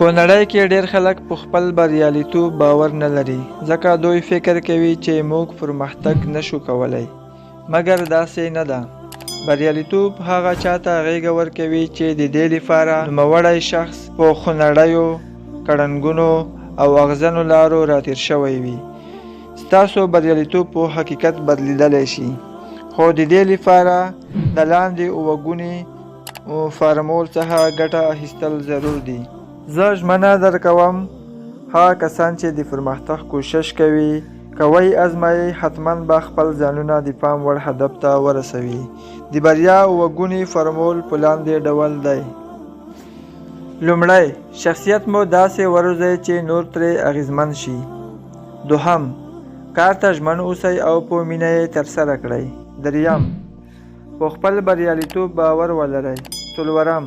په نړۍ کې ډېر خلک په خپل بریالیتوب باور نه لري، ځکه دوی فکر کوي چې موږ پرمختګ نشو کولی. مګر داسې نه ده. بریالیتوب هغه چاته غېږه ورکوي چې د دې لپاره نوموړی شخص په خونړیو کړنګونو او اغزنو لارو راتېر شوی وي. ستاسو بریالیتوب په حقیقت بدلیدلی شي، خو د دې لپاره د لاندې اووه ګونې فارمول څخه ګټه اخیستل ضرور دي. زه ژمنه درکوم هغه کسان چې د پرمختګ کوشش کوي، کوئ ازمایئ، حتما به خپل ځانونه د پام وړ هدف ته ورسوي. د بریا اووه ګونې فارمول په لاندې ډول دی. لومړی، شخصیت مو داسې وروزئ چې نور ترې اغېزمن شي. دوهم، کار ته ژمن اوسئ او په مینه یې ترسره کړئ. دریم، په خپل بریالیتوب باور ولرئ. څلورم،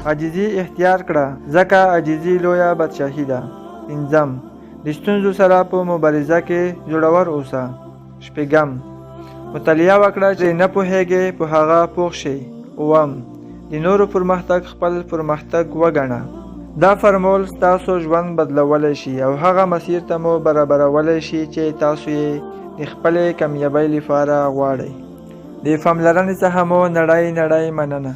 عاجزي اختیار کړه، ځکه عاجزي لویه بادشاهي ده. پنځم، د ستونزو سره په مبارزه کې زړور اوسه. شپږم، مطالعه وکړه چې نه پوهیږئ په هغه پوه شئ. اووم، د نورو پرمختګ خپل پرمختګ وګڼه. دا فارمول ستاسو ژوند بدلولی شي او هغه مسیر ته مو برابرولی شي چې تاسو یې د خپلې کامیابۍ لپاره غواړئ. د پاملرنې څخه مو نړۍ مننه.